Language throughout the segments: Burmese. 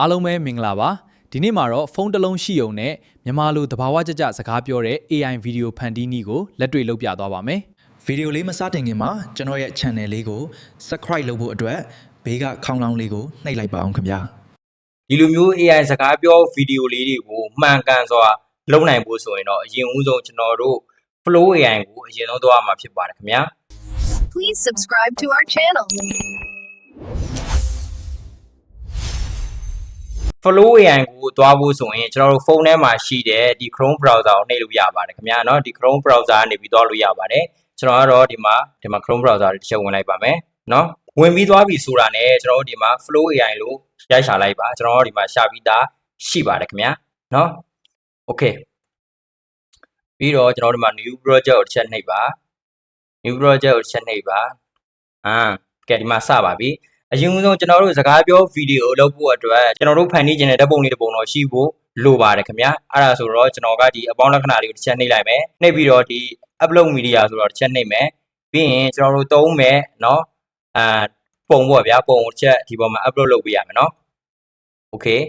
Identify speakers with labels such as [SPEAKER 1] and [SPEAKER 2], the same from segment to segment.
[SPEAKER 1] အားလုံးပဲမင်္ဂလာပါဒီနေ့မှာတော့ဖုန်းတစ်လုံးရှိုံနဲ့မြန်မာလိုသဘာဝကျကျစကားပြောတဲ့ AI ဗီဒီယိုဖန်တီးနည်းကိုလက်တွေ့လုပ်ပြသွားပါမယ်ဗီဒီယိုလေးမစတင်ခင်မှာကျွန်တော်ရဲ့ channel လေးကို subscribe လုပ်ဖို့အတွက်ဘေးကခေါင်းလောင်းလေးကိုနှိပ်လိုက်ပါအောင်ခင်ဗျာ
[SPEAKER 2] ဒီလိုမျိုး AI စကားပြောဗီဒီယိုလေးတွေကိုမှန်ကန်စွာလုပ်နိုင်ဖို့ဆိုရင်တော့အရင်ဦးဆုံးကျွန်တော်တို့ Flow AI ကိုအရင်ဆုံးသွားမှာဖြစ်ပါတယ်ခင်ဗျာ
[SPEAKER 3] Please subscribe to our channel.
[SPEAKER 2] Flow AI ကိုသွားဖို့ဆိုရင်ကျွန်တော်တို့ဖုန်းထဲမှာရှိတဲ့ဒီ Chrome browser ကိုနှိပ်လို့ရပါတယ်ခင်ဗျာเนาะဒီ Chrome browser ကနေပြီးသွားလို့ရပါတယ်ကျွန်တော်ကတော့ဒီမှာ Chrome browser တစ်ချက်ဝင်လိုက်ပါမယ်เนาะဝင်ပြီးသွားပြီဆိုတာနဲ့ကျွန်တော်တို့ဒီမှာ Flow AI လို့ရိုက်ရှာလိုက်ပါကျွန်တော်တို့ဒီမှာရှာပြီးသားရှိပါတယ်ခင်ဗျာเนาะ Okay ပြီးတော့ကျွန်တော်တို့ဒီမှာ new project ကိုတစ်ချက်နှိပ်ပါ new project ကိုတစ်ချက်နှိပ်ပါကဲဒီမှာစပါပြီအရင်ဆုံးကျွန်တော်တို့စကားပြောဗီဒီယိုလုပ်ဖို့အတွက်ကျွန်တော်တို့ဖန်တီးခြင်းတဲ့ဓာတ်ပုံလေးတစ်ပုံတော့ရှိဖို့လိုပါတယ်ခင်ဗျာအဲ့ဒါဆိုတော့ကျွန်တော်ကဒီအပေါင်းလက္ခဏာတွေကိုတစ်ချက်နှိပ်လိုက်မယ်နှိပ်ပြီးတော့ဒီ upload media ဆိုတော့တစ်ချက်နှိပ်မယ်ပြီးရင်ကျွန်တော်တို့သုံးမယ်เนาะပုံပေါ့ဗျာပုံကိုတစ်ချက်ဒီပေါ်မှာ upload လုပ်ပေးရမယ်เนาะ Okay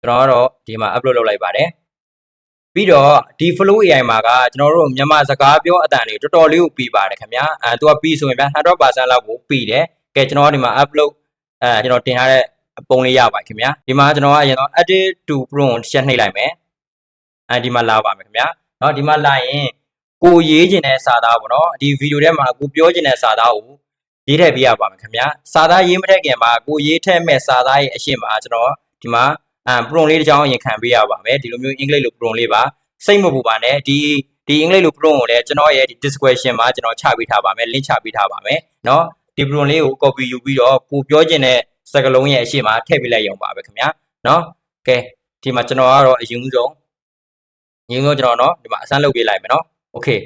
[SPEAKER 2] ကျွန်တော်ကတော့ဒီမှာ upload လုပ်လိုက်ပါတယ်ပြီးတော့ဒီ Flow AI မှာကကျွန်တော်တို့မြန်မာစကားပြောအတန်တွေတော်တော်လေးကိုပြီးပါတယ်ခင်ဗျာသူကပြီးဆိုရင်ဗျာ 100% လောက်ကိုပြီးတယ်ကဲကျွန်တော်ဒီမှာ upload ကျွန်တော်တင်ထားတဲ့ပုံလေးရပါခင်ဗျာဒီမှာကျွန်တော်ကအရင်တော့ edit to prompt တစ်ချက်နှိပ်လိုက်မယ်ဒီမှာလာပါမယ်ခင်ဗျာเนาะဒီမှာလာရင်ကိုရေးခြင်းတဲ့စာသားပေါ့เนาะဒီဗီဒီယိုထဲမှာကိုပြောခြင်းတဲ့စာသားကိုရေးထည့်ပေးရပါမယ်ခင်ဗျာစာသားရေးမထည့်ခင်မှာကိုရေးထည့်မဲ့စာသားရဲ့အရှင်းမှာကျွန်တော်ဒီမှာprompt လေးတစ်ကြောင်းအရင်ခံပေးရပါမယ်ဒီလိုမျိုးအင်္ဂလိပ်လို prompt လေးပါစိတ်မပူပါနဲ့ဒီအင်္ဂလိပ်လို prompt ကိုလည်းကျွန်တော်ရဲ့ဒီ description မှာကျွန်တော်ချပေးထားပါမယ် link ချပေးထားပါမယ်เนาะဒီ prompt လေးကို copy ယူပြီးတော့ကိုပြောခြင်းတဲ့စကားလုံးရဲ့အရှင်းမှာထည့်ပေးလိုက်ရုံပါပဲခင်ဗျာเนาะကဲဒီမှာကျွန်တော်ကတော့အရင်ဆုံးကျွန်တော်เนาะဒီမှာအစမ်းလုပ်ပေးလိုက်မယ်เนาะ okay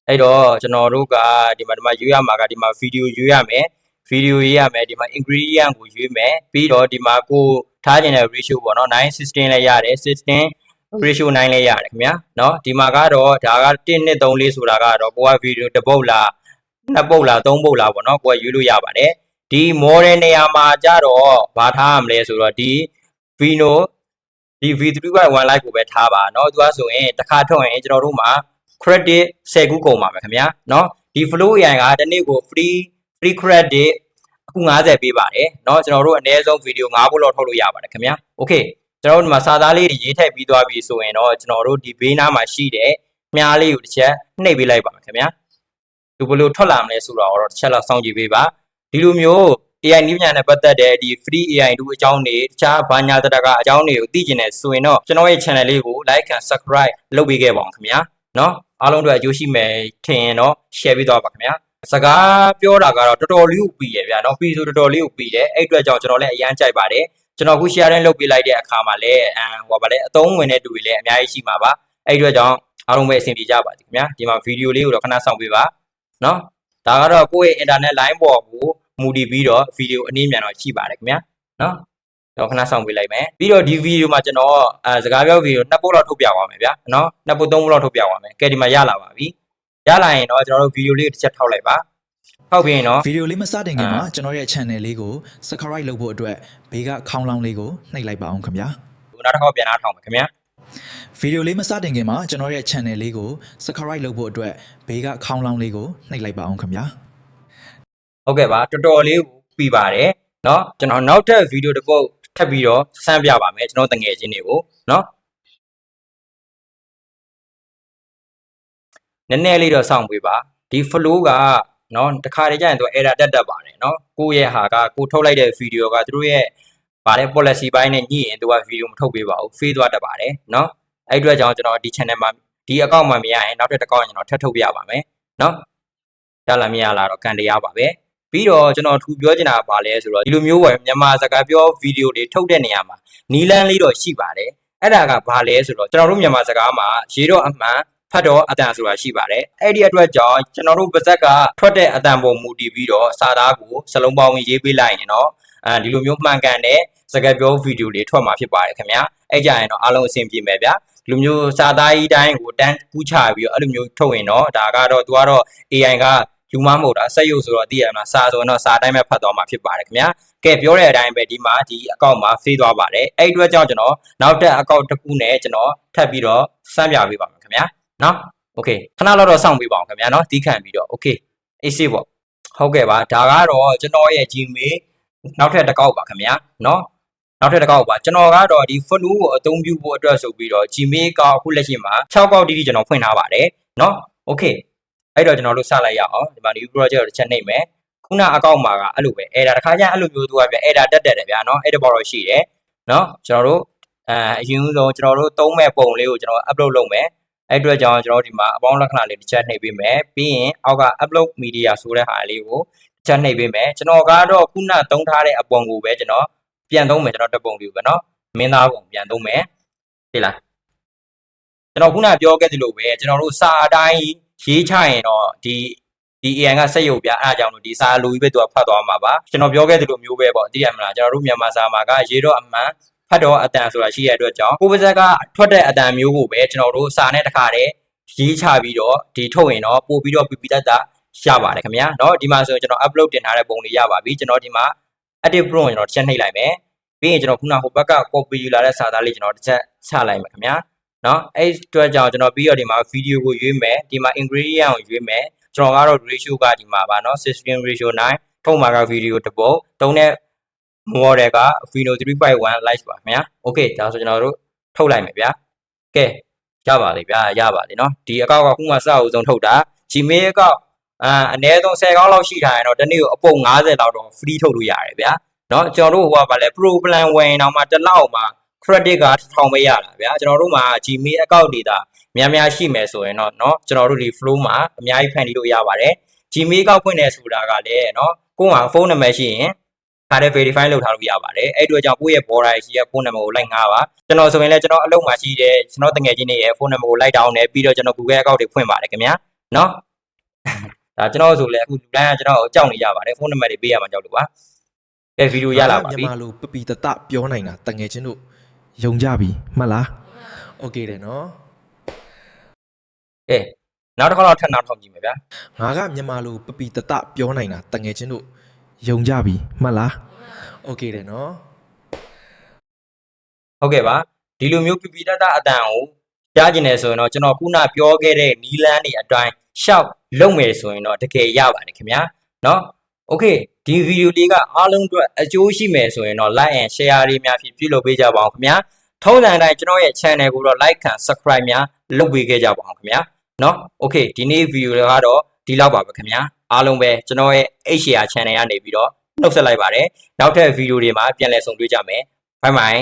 [SPEAKER 2] အဲ့တော့ကျွန်တော်တို့ကဒီမှာရွေးရမှာကဒီမှာ video ရွေးရမယ် video ရေးရမယ်ဒီမှာ ingredient ကိုရွေးမယ်ပြီးတော့ဒီမှာကိုထားခြင်းတဲ့ ratio ပေါ့နော်9:16လည်းရတယ်16 ratio 9လည်းရတယ်ခင်ဗျာเนาะဒီမှာကတော့ဒါက1 2 3 4ဆိုတာကတော့ကိုက video တစ်ပုတ်လားနှစ်ပုတ်လားသုံးပုတ်လားပေါ့နော်ကိုကရွေးလို့ရပါတယ်ဒီ model နေရာမှာကြတော့ဘာထားရမလဲဆိုတော့ဒီ vino ဒီ v3.1 like ကိုပဲထားပါเนาะသူကဆိုရင်တစ်ခါထုတ်ရင်ကျွန်တော်တို့မှာ credit 10ခုကုန်ပါမယ်ခင်ဗျာเนาะဒီ Flow AI ကတစ်နေ့ကို free credit အခု90ပေးပါတယ်เนาะကျွန်တော်တို့အနည်းဆုံးဗီဒီယို5ခုလောက်ထုတ်လို့ရပါတယ်ခင်ဗျာ okay ကျွန်တော်တို့ဒီမှာစာသားလေးတွေရေးထည့်ပြီးသွားပြီဆိုရင်တော့ကျွန်တော်တို့ဒီဘေးနားမှာရှိတဲ့မြားလေးကိုတစ်ချက်နှိပ်ပေးလိုက်ပါမယ်ခင်ဗျာဒီဘယ်လိုထွက်လာမလဲဆိုတော့တစ်ချက်လောက်စောင့်ကြည့်ပေးပါဒီလိုမျိုး AI နည်းပညာနဲ့ပတ်သက်တဲ့ဒီ free AI တို့အကြောင်းတွေတခြားဘာညာတတကအကြောင်းတွေကိုသိကျင်နေဆိုရင်တော့ကျွန်တော်ရဲ့ channel လေးကို like and subscribe လုပ်ပေးခဲ့ပါအောင်ခင်ဗျာเนาะအားလုံးတို့အကျိုးရှိမယ်ထင်ရင်တော့ share ပေးသွားပါခင်ဗျာစကားပြောတာကတော့တော်တော်လေးကိုပြီးရဗျာเนาะပြီးဆိုတော်တော်လေးကိုပြီးတယ်အဲ့အတွက်ကြောင့်ကျွန်တော်လည်းအရန်ကြိုက်ပါတယ်ကျွန်တော်ခု share တိုင်းလုပ်ပေးလိုက်တဲ့အခါမှာလည်းဟိုပါလေအသုံးဝင်တဲ့တူတွေလည်းအများကြီးရှိမှာပါအဲ့အတွက်ကြောင့်အားလုံးပဲအဆင်ပြေကြပါစေခင်ဗျာဒီမှာဗီဒီယိုလေးကိုတော့ခဏစောင့်ပေးပါเนาะဒါကတော့ကိုယ့်ရဲ့ internet line ပေါ်ကိုမူတည်ပြီးတော့ဗီဒီယိုအနည်းမြန်တော့ရှိပါတယ်ခင်ဗျာเนาะတော့ခဏစောင့်ပေးလိုက်မယ်ပြီးတော့ဒီဗီဒီယိုမှာကျွန်တော်စကားပြောဗီဒီယို2ပုတ်လောက်ထုတ်ပြသွားမယ်ဗျာเนาะ2ပုတ်3ပုတ်လောက်ထုတ်ပြသွားမယ်ကဲဒီမှာရလာပါပြီရလာရင်တော့ကျွန်တော်တို့ဗီဒီယိုလေးတစ်ချက်ထောက်လိုက်ပါထောက်ပြီးရင်တော့ဗ
[SPEAKER 1] ီဒီယိုလေးမစတင်ခင်မှာကျွန်တော်ရဲ့ channel လေးကို subscribe လုပ်ဖို့အတွက်ဘေးကခေါင်းလောင်းလေးကိုနှိပ်လိုက်ပါအောင်ခင်ဗျာ
[SPEAKER 2] နောက်တစ်ခါပြန်အားထောင်ပါခင်ဗျာ
[SPEAKER 1] ဗီဒီယိုလေးမစတင်ခင်မှာကျွန်တော်ရဲ့ channel လေးကို subscribe လုပ်ဖို့အတွက်ဘေးကခေါင်းလောင်းလေးကိုနှိပ်လိုက်ပါအောင်ခင်ဗျာ
[SPEAKER 2] ဟုတ်ကဲ့ပါတော်တော်လေးကိုပြီးပါတယ်เนาะကျွန်တော်နောက်ထပ်ဗီဒီယိုတစ်ပုတ်ထပ်ပြီးတော့စမ်းပြပါမယ်ကျွန်တော်တငယ်ချင်းတွေကိုเนาะနည်းနည်းလေးတော့စောင့်ပေးပါဒီ flow ကเนาะတခါတည်းကျရင်သူ error တက်ပါတယ်เนาะကိုယ့်ရဲ့ဟာကကိုထုတ်လိုက်တဲ့ဗီဒီယိုကသူတို့ရဲ့ဗာလဲ policy ဘိုင်းနဲ့ညှိရင်သူကဗီဒီယိုမထုတ်ပေးပါဘူး fail သွားတတ်ပါတယ်เนาะအဲ့အတွက်ကြောင့်ကျွန်တော်ဒီ channel မှာဒီ account မှာမရရင်နောက်ထပ်တစ် account ကျွန်တော်ထပ်ထုတ်ပြပါမယ်เนาะရလာမရလာတော့ကန်တရားပါပဲပြီးတော့ကျွန်တော်ထူပြောချင်တာကဘာလဲဆိုတော့ဒီလိုမျိုးပဲမြန်မာစကားပြောဗီဒီယိုတွေထုတ်တဲ့နေရာမှာနီလန်းလေးတော့ရှိပါတယ်အဲ့ဒါကဘာလဲဆိုတော့ကျွန်တော်တို့မြန်မာစကားမှာရေးတော့အမှန်ဖတ်တော့အတန်ဆိုတာရှိပါတယ်အဲ့ဒီအတွက်ကြောင့်ကျွန်တော်တို့ပါဇက်ကထွက်တဲ့အတန်ပေါ်မူတည်ပြီးတော့စာသားကိုစလုံးပေါင်းရေးပေးလိုက်ရင်တော့ဒီလိုမျိုးမှန်ကန်တဲ့စကားပြောဗီဒီယိုတွေထွက်မှာဖြစ်ပါတယ်ခင်ဗျာအဲ့ကြရင်တော့အားလုံးအဆင်ပြေမယ်ဗျာဒီလိုမျိုးစာသားကြီးတိုင်းကိုတန်းကူးချပြီးတော့အဲ့လိုမျိုးထုတ်ရင်တော့ဒါကတော့သူကတော့ AI ကယူမမဟုတ်တာစက်ရုပ်ဆိုတော့သိရမှာစာဆိုတော့စာတိုင်းပဲဖတ်သွားမှာဖြစ်ပါတယ်ခင်ဗျာ ကဲပြောတဲ့အတိုင်းပဲဒီမှာဒီအကောင့်မှာဖေးသွားပါတယ်အဲ့အတွက်ကြောင့်ကျွန်တော်နောက်ထပ်အကောင့်တစ်ခုနဲ့ကျွန်တော်ထပ်ပြီးတော့စမ်းပြပေးပါမယ်ခင်ဗျာနော်โอเคခဏလောက်တော့စောင့်ပေးပါအောင်ခင်ဗျာနော်တီးခံပြီးတော့โอเคအေးစေးပေါ့ဟုတ်ကဲ့ပါဒါကတော့ကျွန်တော်ရဲ့ Gmail နောက်ထပ်တစ်ကောက်ပါခင်ဗျာနော်နောက်ထပ်တစ်ကောက်ပါကျွန်တော်ကတော့ဒီ Fonu ကိုအသုံးပြုဖို့အတွက်ဆိုပြီးတော့ Gmail ကောက်အခုလက်ရှိမှာ6ကောက်တိတိကျွန်တော်ဖွင့်ထားပါတယ်နော်โอเคအဲ့တော့ကျွန်တော်တို့စလိုက်ရအောင်ဒီမှာ new project ကိုတစ်ချက်နှိပ်မယ်ခုနအကောင့်မှာကအဲ့လိုပဲ error တစ်ခါကျအဲ့လိုမျိုးသူကပြ error တက်တယ်ဗျာနော်အဲ့ဒီပေါ်တော့ရှိတယ်နော်ကျွန်တော်တို့အရင်ဆုံးကျွန်တော်တို့သုံးမဲ့ပုံလေးကိုကျွန်တော် upload လုပ်မယ်အဲ့အတွက်ကြောင့်ကျွန်တော်ဒီမှာအပေါင်းလက္ခဏာလေးတစ်ချက်နှိပ်ပေးမယ်ပြီးရင်အောက်က upload media ဆိုတဲ့ဟာလေးကိုတစ်ချက်နှိပ်ပေးမယ်ကျွန်တော်ကတော့ခုနသုံးထားတဲ့အပုံကိုပဲကျွန်တော်ပြန်သုံးမယ်ကျွန်တော်တစ်ပုံလေးပဲနော်မင်းသားပုံပြန်သုံးမယ်ဟဲ့လားကျွန်တော်ခုနပြောခဲ့သလိုပဲကျွန်တော်တို့စာအတိုင်းရေးချရင်တော့ဒီ AI ကစက်ရုပ်ပြအားကြောင့်လို့ဒီစာလူကြီးပဲသူကဖတ်သွားမှာပါကျွန်တော်ပြောခဲ့သလိုမျိုးပဲပေါ့သိရမလားကျွန်တော်တို့မြန်မာစာမှာကရေးတော့အမှန်ဖတ်တော့အတန်ဆိုတာရှိရတဲ့အတွက်ကြောင့်ကိုယ်ပါဇက်ကထွက်တဲ့အတန်မျိုးကိုပဲကျွန်တော်တို့စာနဲ့တခါတည်းရေးချပြီးတော့ဒီထုတ်ရင်တော့ပို့ပြီးတော့ပြပြတတ်တာရပါတယ်ခင်ဗျာเนาะဒီမှာဆိုရင်ကျွန်တော် upload တင်ထားတဲ့ပုံလေးရပါပြီကျွန်တော်ဒီမှာ edit prompt ကျွန်တော်တစ်ချက်နှိပ်လိုက်မယ်ပြီးရင်ကျွန်တော်ခုနဟိုဘက်က copy ယူလာတဲ့စာသားလေးကျွန်တော်တစ်ချက်ချလိုက်မယ်ခင်ဗျာเนาะအဲ့အတွက်ကြောင့်ကျွန်တော်ပြီးတော့ဒီမှာ video ကိုရွေးမယ်ဒီမှာ ingredient ကိုရွေးမယ်ကျွန်တော်ကတော့ ratio ကဒီမှာပါเนาะ 16 ratio 9ထုံးမှာက video တစ်ပုံတုံးတဲ့ model က Fino 3.1 live ပါခင်ဗျာ okay ဒါဆိုကျွန်တော်တို့ထုတ်လိုက်မယ်ဗျာကဲရပါလေဗျာရပါလေเนาะဒီအကောက်ကခုမှစအောင်ဆုံးထုတ်တာ Gmail အကောက်အနည်းဆုံး10ကောက်လောက်ရှိထားရင်တော့တနေ့ကိုအပုံ50လောက်တော့ free ထုတ်လို့ရတယ်ဗျာเนาะကျွန်တော်တို့ဟိုကဗာလဲ pro plan ဝင်တော့မှတစ်လောက်မှာ credit က1000ပဲရတာဗျာကျွန်တော်တို့မှာ Gmail အကောက်တွေဒါများရှိမယ်ဆိုရင်တော့เนาะကျွန်တော်တို့ဒီ flow မှာအများကြီးဖန်တီးလို့ရပါတယ် Gmail ကောက်ဖွင့်နေဆိုတာကလည်းเนาะကိုယ်ကဖုန်းနံပါတ်ရှိရင်ဒါလည်း verify လုပ်ထားလို့ရပါတယ်အဲ့အတွက်ကြောင့်ကိုယ့်ရဲ့ border ရှိရဲ့ဖုန်းနံပါတ်ကိုလိုက်ငါပါကျွန်တော်ဆိုရင်လည်းကျွန်တော်အလုပ်မှာရှိတဲ့ကျွန်တော်တငယ်ချင်းတွေရဲ့ဖုန်းနံပါတ်ကိုလိုက်တောင်းတယ်ပြီးတော့ကျွန်တော် Google account တွေဖွင့်ပါတယ်ခင်ဗျာเนาะဒါကျွန်တော်ဆိုလည်းအခုလူတိုင်းကကျွန်တော်ကိုကြောက်နေကြပါတယ်ဖုန်းနံပါတ်တွေပေးရမှာကြောက်လို့ပါကဲဗီဒီယိုရလာပါပြီ
[SPEAKER 4] မြန်မာလိုပပီတတပြောနိုင်တာတငယ်ချင်းတို့ယုံကြပြီမှတ်လားโอเคတယ်နော်
[SPEAKER 2] ကဲနောက်တစ်ခါတော့ထပ်နောက်ထောက်ကြည့်မယ်ဗျာ
[SPEAKER 4] ငါကမြန်မာလိုပပီတတပြောနိုင်တာတငယ်ချင်းတို့ယုံကြပြီမှတ်လားโอเคတယ်နော်
[SPEAKER 2] ဟုတ်ကဲ့ပါဒီလိုမျိုးပပီတတအတန်ကိုကြားကျင်နေဆိုရင်တော့ကျွန်တော်ခုနပြောခဲ့တဲ့နီလန်းတွေအတိုင်းရှောက်လုပ်မယ်ဆိုရင်တော့တကယ်ရပါတယ်ခင်ဗျာเนาะโอเคဒီဗီဒီယိုလေးကအားလုံးအတွက်အကျိုးရှိမယ်ဆိုရင်တော့ like and share လေးများပြုလုပ်ပေးကြပါအောင်ခင်ဗျာထုံးစံတိုင်းကျွန်တော်ရဲ့ channel ကိုတော့ like and subscribe များလုပ်ပေးခဲ့ကြပါအောင်ခင်ဗျာเนาะโอเคဒီနေ့ဗီဒီယိုကတော့ဒီလောက်ပါပဲခင်ဗျာအားလုံးပဲကျွန်တော်ရဲ့ HCR channel ကနေပြီးတော့နှုတ်ဆက်လိုက်ပါတယ်နောက်ထပ်ဗီဒီယိုတွေမှာပြန်လည်ဆုံတွေ့ကြမယ်ဘိုင်ဘိုင်